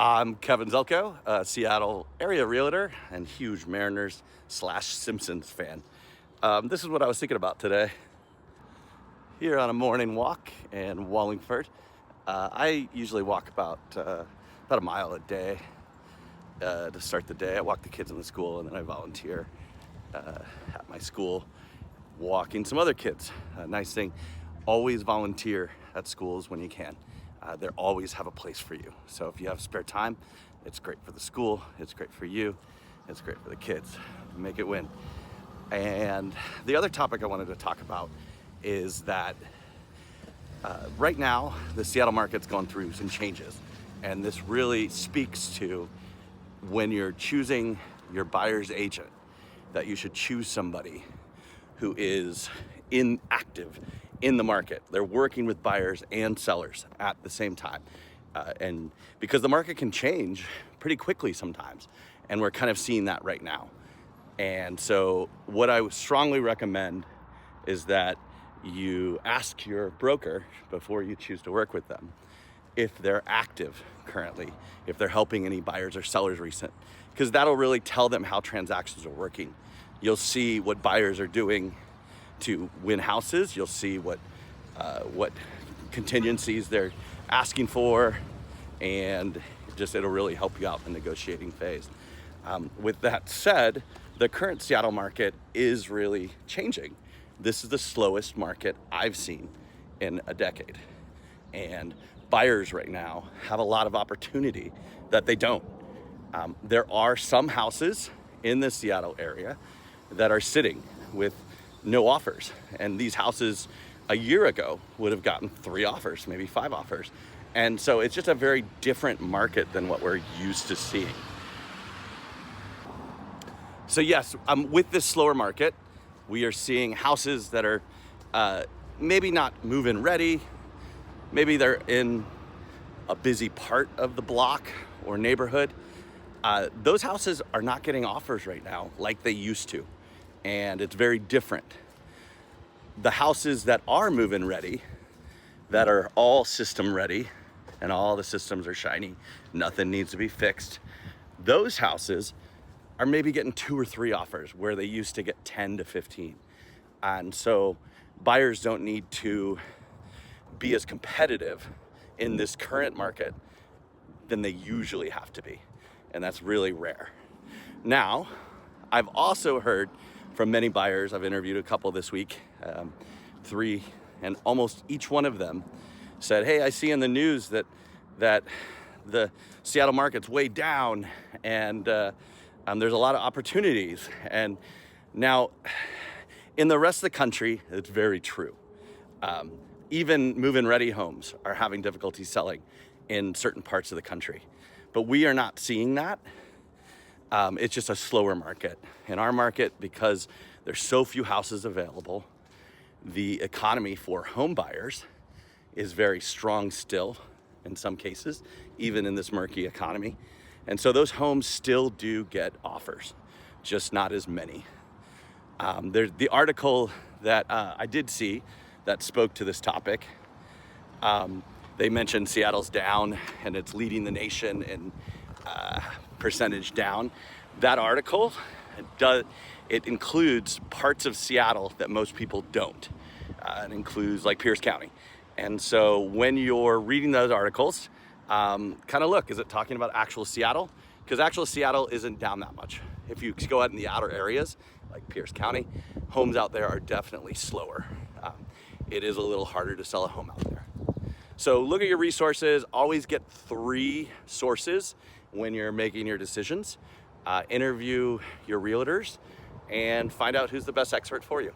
I'm Kevin Zelko, a Seattle area realtor and huge Mariners/Simpsons fan. This is what I was thinking about today. Here on a morning walk in Wallingford. I usually walk about a mile a day to start the day. I walk the kids in the school and then I volunteer at my school walking some other kids. Nice thing, always volunteer at schools when you can. They always have a place for you. So if you have spare time, it's great for the school, it's great for you, it's great for the kids. Make it win. And the other topic I wanted to talk about is that right now the Seattle market's gone through some changes, and this really speaks to when you're choosing your buyer's agent, that you should choose somebody who is active in the market. They're working with buyers and sellers at the same time. And because the market can change pretty quickly sometimes, and we're kind of seeing that right now. And so what I would strongly recommend is that you ask your broker before you choose to work with them if they're active currently, if they're helping any buyers or sellers recent, because that'll really tell them how transactions are working. You'll see what buyers are doing to win houses. You'll see what contingencies they're asking for, and it'll really help you out in the negotiating phase. With that said, the current Seattle market is really changing. This is the slowest market I've seen in a decade. And buyers right now have a lot of opportunity that they don't. There are some houses in the Seattle area that are sitting with no offers. And these houses a year ago would have gotten 3 offers, maybe 5 offers. And so it's just a very different market than what we're used to seeing. So yes, with this slower market, we are seeing houses that are maybe not move-in ready. Maybe they're in a busy part of the block or neighborhood. Those houses are not getting offers right now like they used to. And it's very different. The houses that are move-in ready, that are all system ready, and all the systems are shiny, nothing needs to be fixed, those houses are maybe getting 2 or 3 offers where they used to get 10 to 15. And so buyers don't need to be as competitive in this current market than they usually have to be. And that's really rare. Now, I've also heard from many buyers. I've interviewed a couple this week, 3, and almost each one of them said, hey, I see in the news that the Seattle market's way down, and there's a lot of opportunities. And now, in the rest of the country, it's very true. Even move-in ready homes are having difficulty selling in certain parts of the country. But we are not seeing that. It's just a slower market. In our market, because there's so few houses available, the economy for home buyers is very strong still in some cases, even in this murky economy. And so those homes still do get offers, just not as many. There's the article that I did see that spoke to this topic. They mentioned Seattle's down and it's leading the nation in percentage down. That article it includes parts of Seattle that most people don't. It includes like Pierce County. And so when you're reading those articles, kind of look, is it talking about actual Seattle? Because actual Seattle isn't down that much. If you go out in the outer areas, like Pierce County, homes out there are definitely slower. It is a little harder to sell a home out there. So look at your resources. Always get 3 sources when you're making your decisions. Interview your realtors and find out who's the best expert for you.